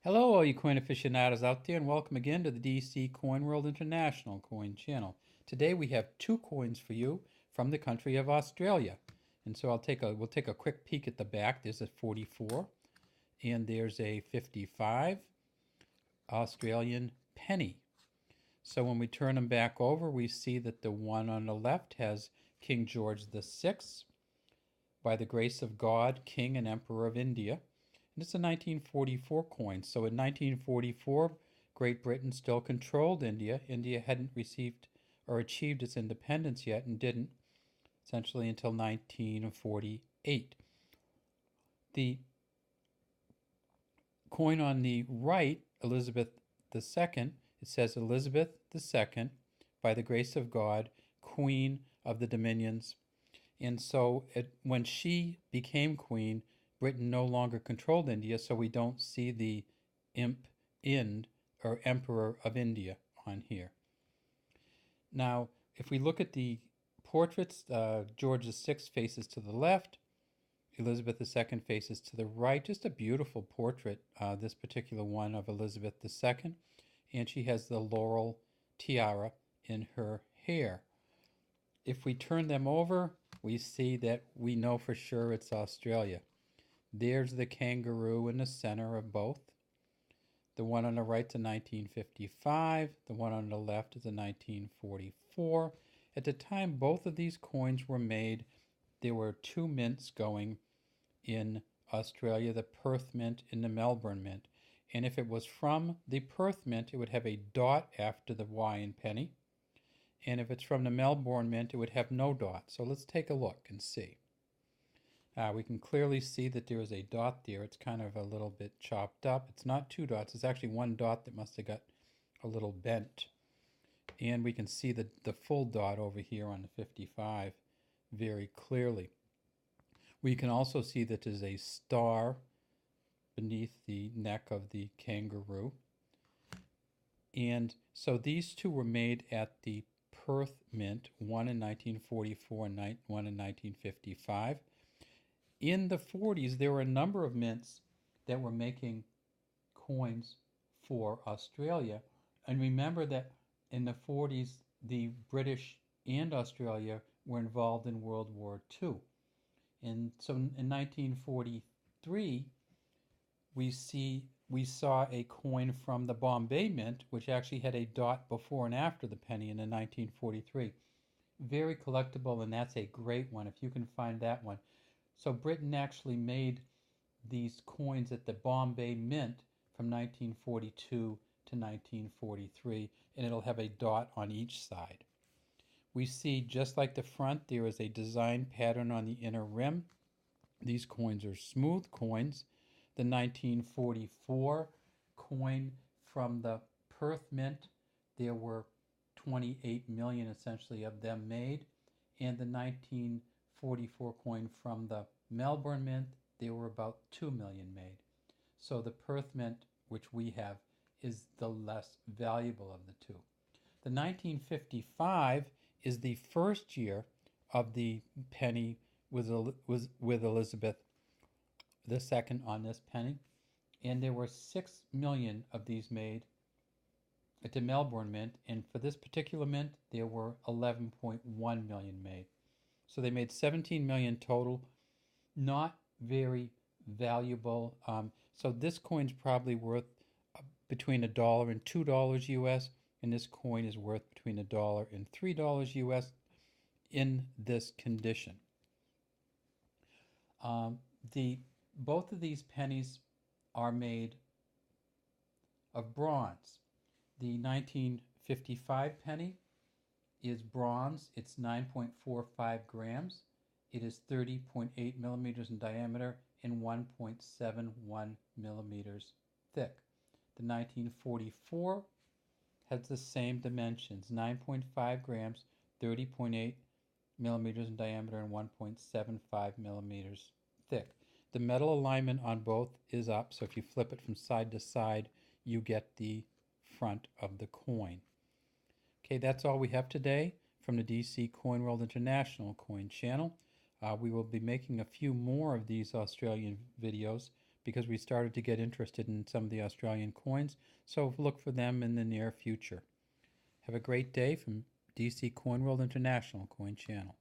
Hello, all you coin aficionados out there, and welcome again to the DC Coin World International Coin Channel. Today we have two coins for you from the country of Australia. And so we'll take a quick peek at the back. There's a 44 and there's a 55 Australian penny. So when we turn them back over, we see that the one on the left has King George VI, by the grace of God, King and Emperor of India. And it's a 1944 coin. So in 1944, Great Britain still controlled India. India hadn't received or achieved its independence yet and didn't, essentially until 1948. The coin on the right, Elizabeth II, it says Elizabeth II, by the grace of God, Queen of the Dominions. And so when she became queen, Britain no longer controlled India, so we don't see the Ind or Emperor of India on here. Now, if we look at the portraits, George VI faces to the left, Elizabeth II faces to the right. Just a beautiful portrait, this particular one of Elizabeth II, and she has the laurel tiara in her hair. If we turn them over, we see that we know for sure it's Australia. There's the kangaroo in the center of both. The one on the right's a 1955. The one on the left is a 1944. At the time both of these coins were made, there were two mints going in Australia, the Perth Mint and the Melbourne Mint. And if it was from the Perth Mint, it would have a dot after the Y in penny. And if it's from the Melbourne Mint, it would have no dot. So let's take a look and see. We can clearly see that there is a dot there. It's kind of a little bit chopped up. It's not two dots. It's actually one dot that must have got a little bent. And we can see the full dot over here on the 55 very clearly. We can also see that there's a star beneath the neck of the kangaroo. And so these two were made at the Perth Mint, one in 1944 and one in 1955. In the 40s, there were a number of mints that were making coins for Australia. And remember that in the 40s, the British and Australia were involved in World War II. And so in 1943, we saw a coin from the Bombay Mint, which actually had a dot before and after the penny in the 1943. Very collectible, and that's a great one if you can find that one. So Britain actually made these coins at the Bombay Mint from 1942 to 1943, and it'll have a dot on each side. We see, just like the front, there is a design pattern on the inner rim. These coins are smooth coins. The 1944 coin from the Perth Mint, there were 28 million essentially of them made. And the 1944 coin from the Melbourne Mint, there were about 2 million made. So the Perth Mint, which we have, is the less valuable of the two. The 1955 is the first year of the penny with Elizabeth II on this penny, and there were 6 million of these made at the Melbourne Mint, and for this particular mint there were 11.1 million made. So they made 17 million total. Not very valuable. So this coin's probably worth between $1 and $2 US, and this coin is worth between $1 and $3 US in this condition. Both of these pennies are made of bronze. The 1955 penny is bronze. It's 9.45 grams. It is 30.8 millimeters in diameter and 1.71 millimeters thick. The 1944 has the same dimensions, 9.5 grams, 30.8 millimeters in diameter and 1.75 millimeters thick. The metal alignment on both is up, so if you flip it from side to side, you get the front of the coin. Okay, that's all we have today from the DC Coin World International Coin Channel. We will be making a few more of these Australian videos, because we started to get interested in some of the Australian coins. So look for them in the near future. Have a great day from DC Coin World International Coin Channel.